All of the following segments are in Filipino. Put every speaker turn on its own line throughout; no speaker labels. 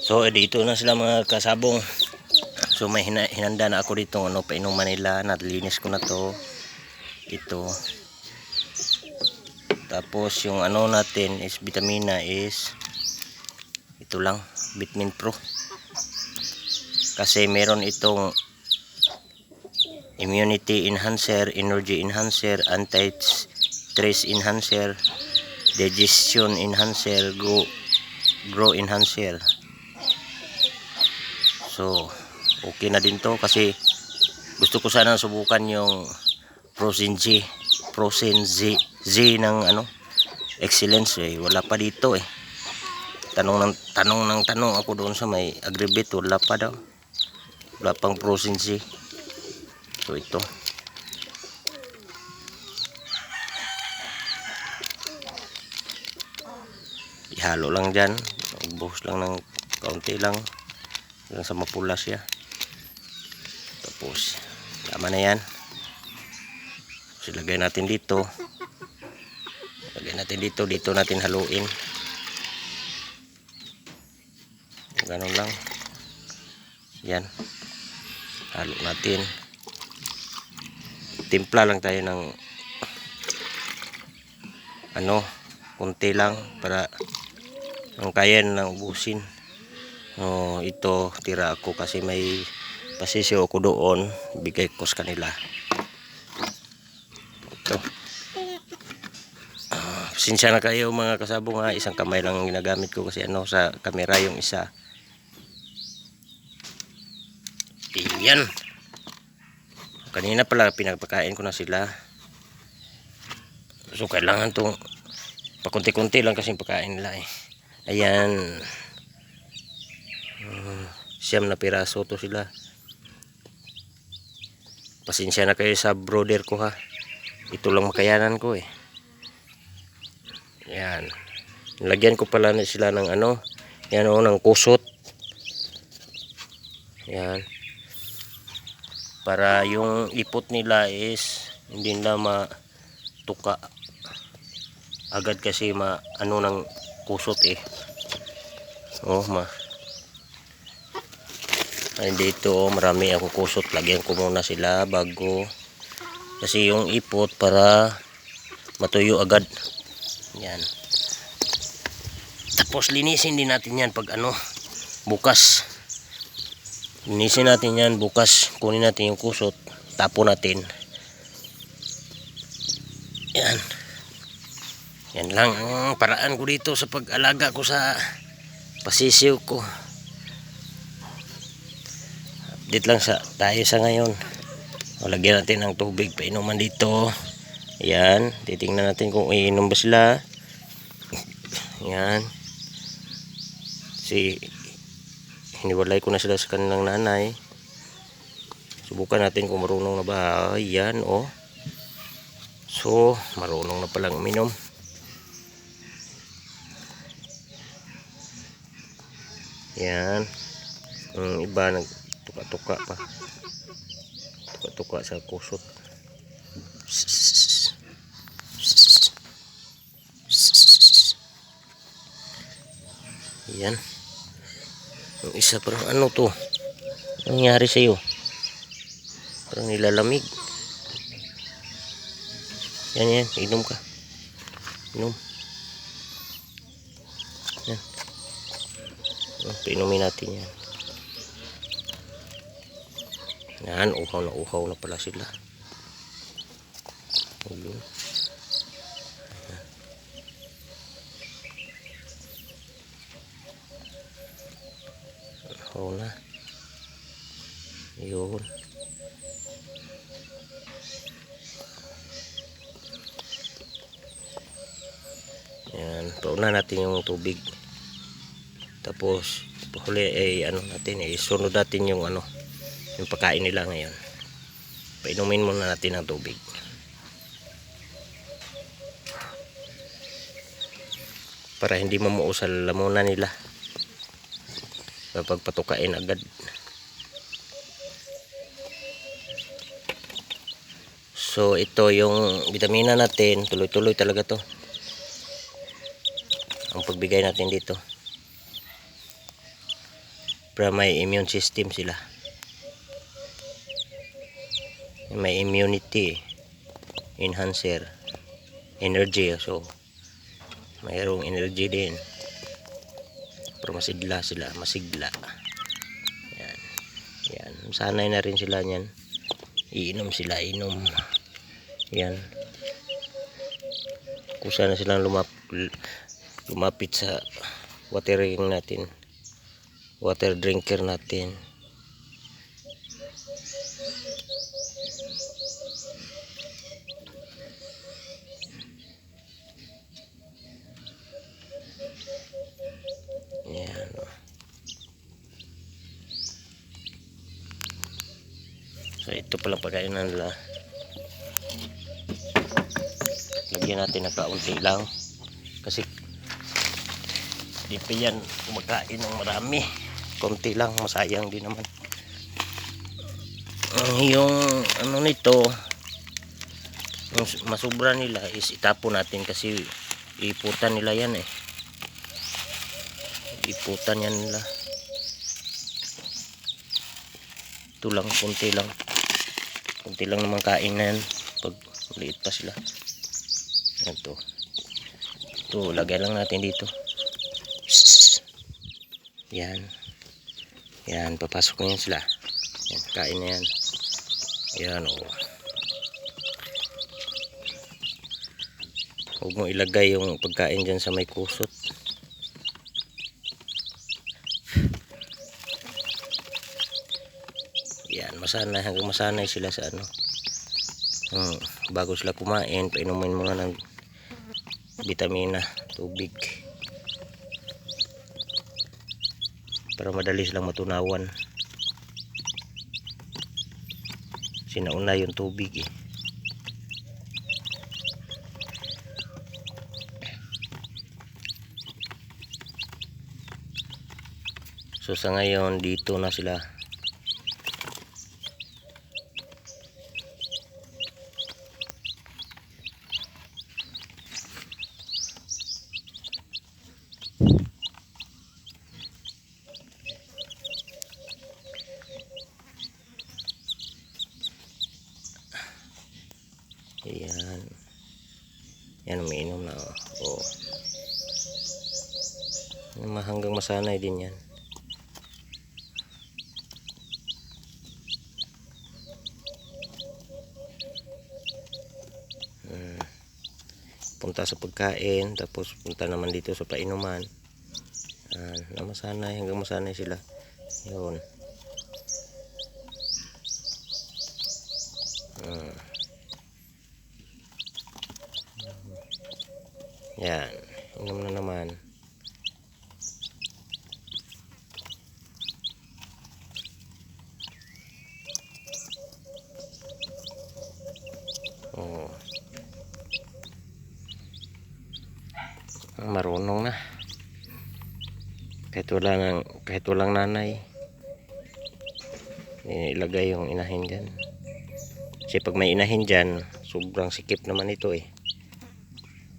So dito na sila mga kasabong. So may hinanda na ako dito ano, painuman nila. Nalinis ko na to. Ito. Tapos yung ano natin is vitamina is ito lang, Vitamin Pro. Kasi meron itong immunity enhancer, energy enhancer, anti-stress enhancer, digestion enhancer, grow enhancer. So okay na din to kasi gusto ko sana subukan yung Frozen Z ng ano Excellence wala pa dito tanong ako doon sa may Agribit, wala pa daw, wala pang Frozen Z. So ito ihalo lang dyan, buhos lang ng kaunti lang hanggang sa mapula siya. Tapos tama na yan. So lagay natin dito, dito natin haluin, ganun lang yan. Halo natin, timpla lang tayo ng ano kunti lang para ang kaya nang ubusin. Ito tira ako kasi may pasisiw ako doon, bigay ko sa kanila. Ito pasensya na kayo mga kasabong ha, isang kamay lang ginagamit ko kasi ano sa kamera yung isa. Yan, kanina pala pinagpakain ko na sila, so kailangan itong pakunti-kunti lang kasi pagkain nila ayan. 9 na piraso to sila. Pasensya na kayo sa brother ko ha, ito lang makayanan ko yan. Nilagyan ko pala sila ng ano yan ng kusot yan, para yung ipot nila is hindi na matuka agad kasi ano ng kusot dito marami ako kusot, lagyan ko muna sila bago kasi yung ipot para matuyo agad yan. Tapos linisin din natin yan pag ano bukas, linisin natin yan bukas, kunin natin yung kusot, tapon natin yan lang ang paraan ko dito sa pag-alaga ko sa pasisiw ko. Update lang tayo sa ngayon. Lagyan natin ng tubig painuman dito. Yan, titingnan natin kung iinom ba sila. Yan. Hiniwalay ko na sila sa kanilang nanay. Subukan natin kung marunong na ba. Yan so marunong na palang uminom. Yan. Iba nagtuka-tuka pa. Tuka-tuka sa kusot. Yan. Yung isa parang ano to? Anong nangyari sa iyo? Parang nilalamig. Yan, inom ka. Inom. Yan. Pinumin natin yan. Yan, uhaw na pala sila. Ayun. Uhaw na. Ayun. Yan, pauna natin yung tubig. Tapos huli natin sunod natin yung yung pagkain nila ngayon. Painumin muna natin ang tubig para hindi mamuusal lamunan nila kapag patukain agad. So ito yung vitamina natin, tuloy-tuloy talaga to ang pagbigay natin dito. para may immune system sila, may immunity enhancer, energy, so mayroong energy din para masigla sila, masigla. Yan, yan, sanay na rin sila niyan, iinom sila, inom. Yan, kusa na silang lumapit sa watering natin, water drinker natin. Yan. So ito pala pagkainan nila. Lagyan natin ng kaunti lang kasi di pa yan kumakain ng marami. Konti lang, masayang din naman. Yung ano nito, yung masubra nila is itapon natin kasi iputan nila yan eh. Iputan yan nila. Ito lang, konti lang. Konti lang naman kain na yan pag maliit pa sila. Ito. Ito, lagay lang natin dito. Yan. Yan, papasok na yan sila. Yan, kain na yan. Yan, o. Huwag mo ilagay yung pagkain dyan sa may kusot. Yan, masanay, hanggang masanay sila sa ano. Bago sila kumain, painumin muna ng vitamina, tubig. Para madali silang matunawan. Sinauna yung tubig eh. So sa ngayon dito na sila. Ayan. Yan, umiinom na. Oh. Hanggang masanay din yan. Punta sa pagkain, tapos punta naman dito sa painuman. Na masanay, hanggang masanay sila. Yun. Yan, inom na naman. Oh. Marunong na. Kahit walang nanay. Ilagay yung inahin dyan. Kasi pag may inahin dyan, sobrang sikip naman ito eh.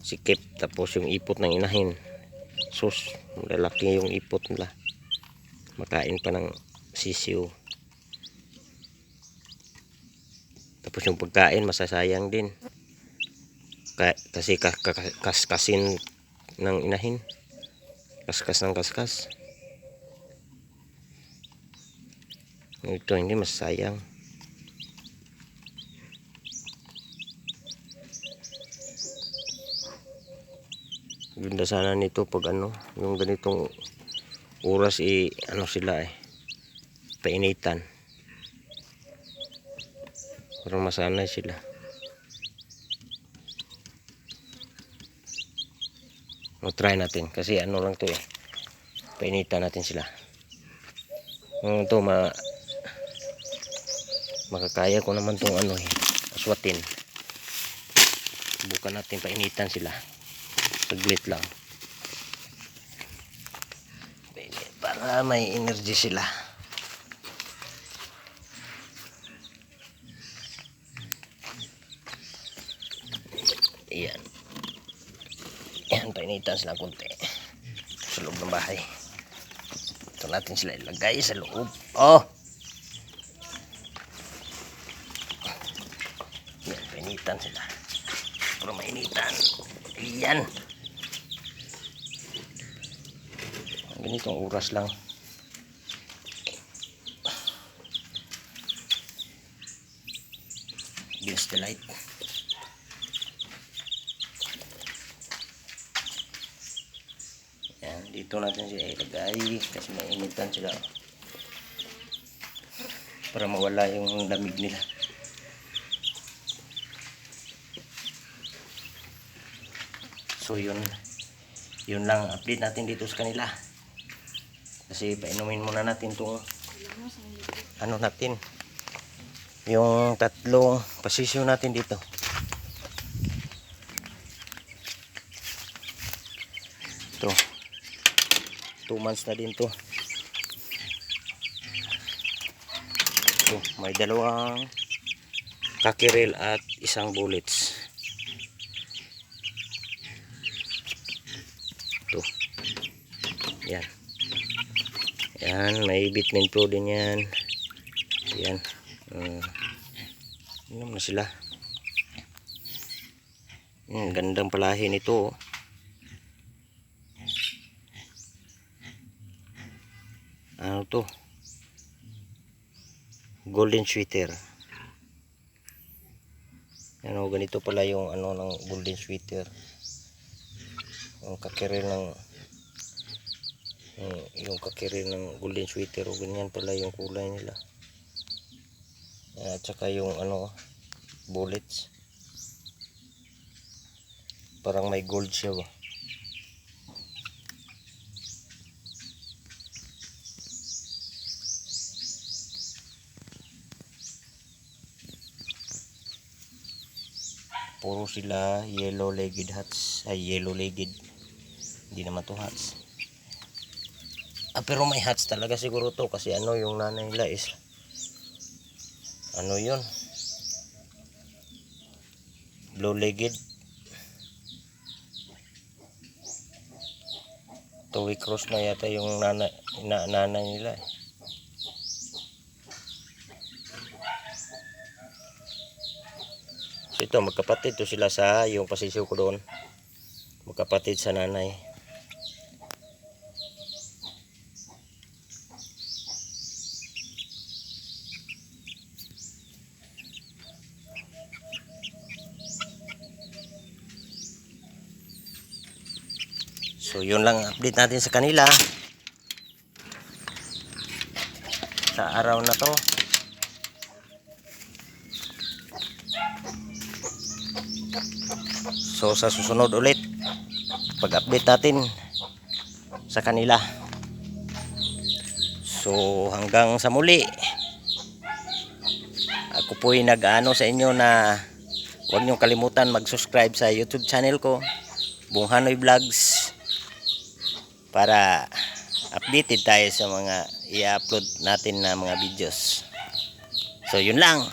Sikip, tapos yung ipot ng inahin, sus, lalaki yung ipot nila, makain pa ng sisiw. Tapos yung pagkain masasayang din kasi kaskasin ng inahin, kaskas ng kaskas. Ito hindi masasayang. Ganda sana nito pag ano, yung ganitong oras ano sila painitan para masanay sila. Try natin kasi ano lang to painitan natin sila. Ito makakaya ko naman tong ano aswatin. Subukan natin painitan sila. Saglit lang para may energy sila. Ayan, ayan, painitan sila konti sa loob ng bahay. Ito natin sila ilagay sa loob. Oh! Yan, painitan sila. Pero mainitan. Ayan. Ganitong oras lang. Against the light. Yan, dito natin sila ilagay kasi mainitan sila para mawala yung lamig nila. So yun lang update natin dito sa kanila kasi painumin muna natin itong ano natin, yung tatlong pasisyo natin dito. Ito 2 months na din to. Ito, may 2 kakiril at 1 bullets. Ito. Yan. Yan, may vitamin pro din yan. Yan. Inom na sila. Gandang palahi nito. Ano to? Golden sweater. Ano, ganito pala yung ano ng golden sweater. Yung kakiril ng golden sweater, o ganyan pala yung kulay nila. At saka yung ano, bullets. Parang may gold siya ba. Puro sila yellow-legged hats. Ay, yellow-legged. Hindi naman to hats. Pero may hats talaga siguro to kasi ano yung nanay nila is ano yun, blue-legged. Toy cross na yata yung nanay nila. So ito, magkapatid to sila sa yung pasisiw ko doon. Magkapatid sa nanay. So yun lang update natin sa kanila sa araw na to. So sa susunod ulit pag-update natin sa kanila. So hanggang sa muli, ako po'y nag-ano sa inyo na huwag niyong kalimutan mag-subscribe sa YouTube channel ko, Bong Hanoy Vlogs, para updated tayo sa mga i-upload natin na mga videos. So yun lang.